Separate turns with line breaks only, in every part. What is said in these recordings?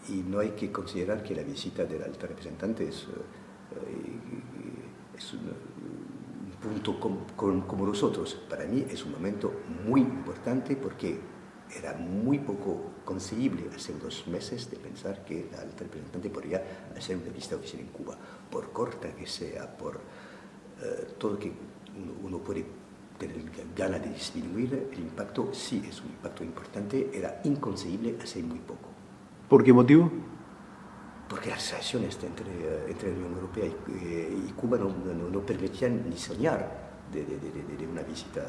y no hay que considerar que la visita del alta representante es un punto como los otros. Para mí es un momento muy importante porque era muy poco concebible hace 2 meses de pensar que la alta representante podría hacer una visita oficial en Cuba, por corta que sea, por todo que uno puede tener ganas de disminuir el impacto. Sí, es un impacto importante, era inconcebible hace muy poco.
¿Por qué motivo?
Porque las relaciones entre la Unión Europea y Cuba no permitían ni soñar de una visita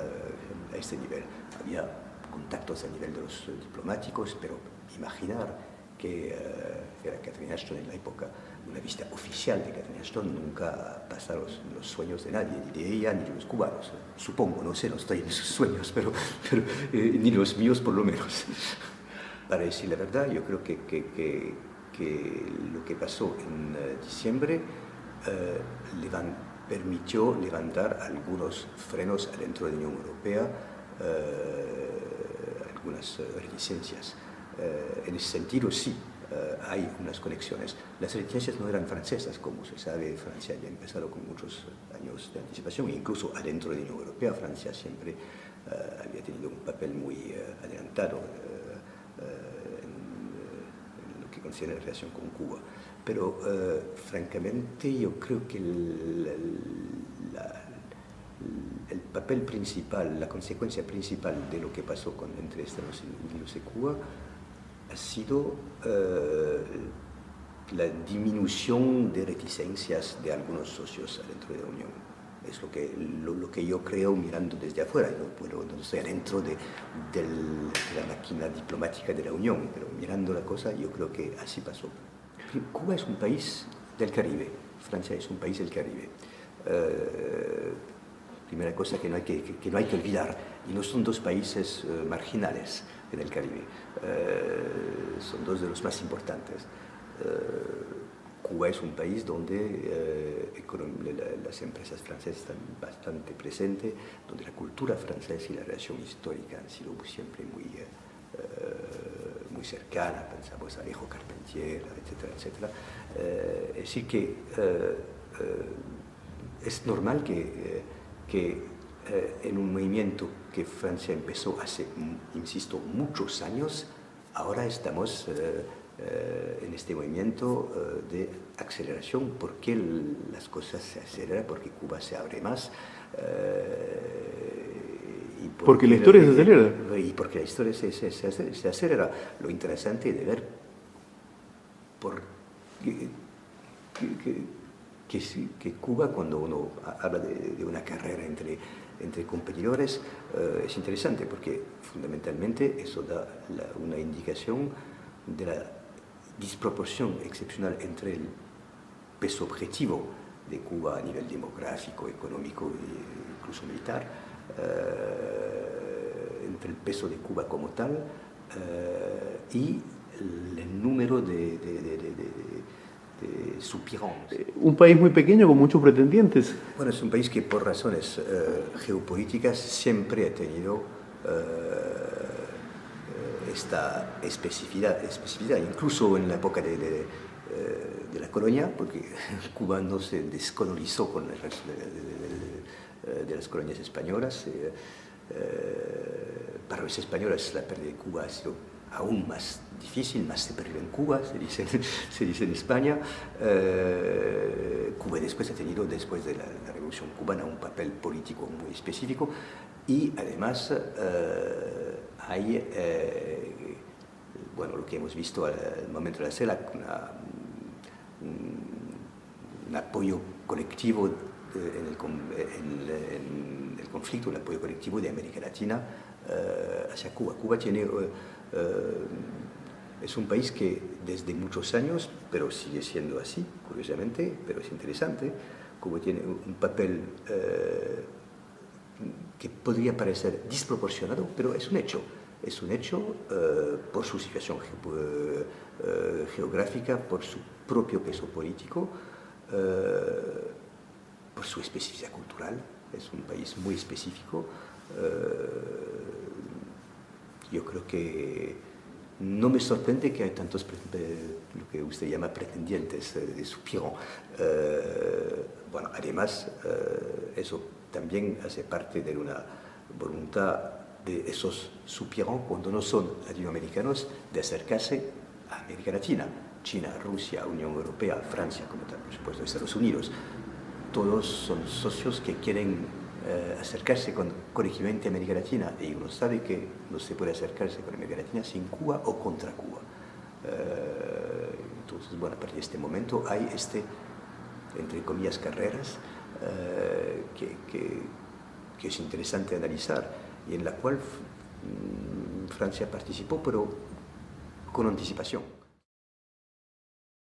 a este nivel. Había contactos a nivel de los diplomáticos, pero imaginar que era Catherine Ashton en la época, una visita oficial de Catherine Ashton nunca pasaron los sueños de nadie, ni de ella ni de los cubanos. Supongo, no sé, no estoy en esos sueños, pero ni los míos por lo menos. Para decir la verdad, yo creo que lo que pasó en diciembre permitió levantar algunos frenos adentro de la Unión Europea, algunas reticencias. En ese sentido, sí, hay unas conexiones. Las reticencias no eran francesas, como se sabe. Francia había empezado con muchos años de anticipación, e incluso adentro de la Unión Europea Francia siempre había tenido un papel muy adelantado en lo que concierne la relación con Cuba. Pero francamente yo creo que el papel principal, la consecuencia principal de lo que pasó entre Estados Unidos y Cuba ha sido la disminución de reticencias de algunos socios dentro de la Unión. Es lo que yo creo mirando desde afuera. No estoy adentro de la máquina diplomática de la Unión, pero mirando la cosa yo creo que así pasó. Cuba es un país del Caribe, Francia es un país del Caribe. Primera cosa que no hay que olvidar, y no son 2 países marginales en el Caribe, son 2 de los más importantes. Cuba es un país donde las empresas francesas están bastante presentes, donde la cultura francesa y la relación histórica han sido siempre muy cercana. Pensamos a Alejo Carpentier, etcétera, etcétera. Es decir que es normal que en un movimiento que Francia empezó hace, insisto, muchos años, ahora estamos en este movimiento de aceleración. ¿Por qué las cosas se aceleran? Porque Cuba se abre más.
Porque la historia se acelera.
Y porque la historia se acelera. Lo interesante de ver que Cuba, cuando uno habla de una carrera entre competidores, es interesante porque fundamentalmente eso da una indicación de la disproporción excepcional entre el peso objetivo de Cuba a nivel demográfico, económico e incluso militar, entre el peso de Cuba como tal y el número de suspirantes.
Un país muy pequeño con muchos pretendientes.
Bueno, es un país que por razones geopolíticas siempre ha tenido esta especificidad, incluso en la época de la colonia, porque Cuba no se descolonizó con el resto de las colonias españolas. Para los españoles la pérdida de Cuba ha sido aún más difícil, más se perdió en Cuba, se dice en España. Cuba después ha tenido, después de la Revolución Cubana, un papel político muy específico, y además hay, bueno, lo que hemos visto al momento de la CELAC, un apoyo colectivo en el conflicto, un apoyo colectivo de América Latina hacia Cuba. Cuba tiene, es un país que desde muchos años, pero sigue siendo así, curiosamente, pero es interesante. Cuba tiene un papel que podría parecer desproporcionado, pero es un hecho. Es un hecho por su situación geográfica, por su propio peso político, por su especificidad cultural. Es un país muy específico. Yo creo que no me sorprende que hay tantos, lo que usted llama pretendientes de Soupirant. Bueno, además, eso también hace parte de una voluntad de esos Soupirant, cuando no son latinoamericanos, de acercarse a América Latina. China, Rusia, Unión Europea, Francia, como tal, por supuesto, Estados Unidos. Todos son socios que quieren acercarse colectivamente a América Latina, y uno sabe que no se puede acercarse con América Latina sin Cuba o contra Cuba. Entonces, bueno, a partir de este momento hay entre comillas, carreras que es interesante analizar y en la cual Francia participó, pero con anticipación.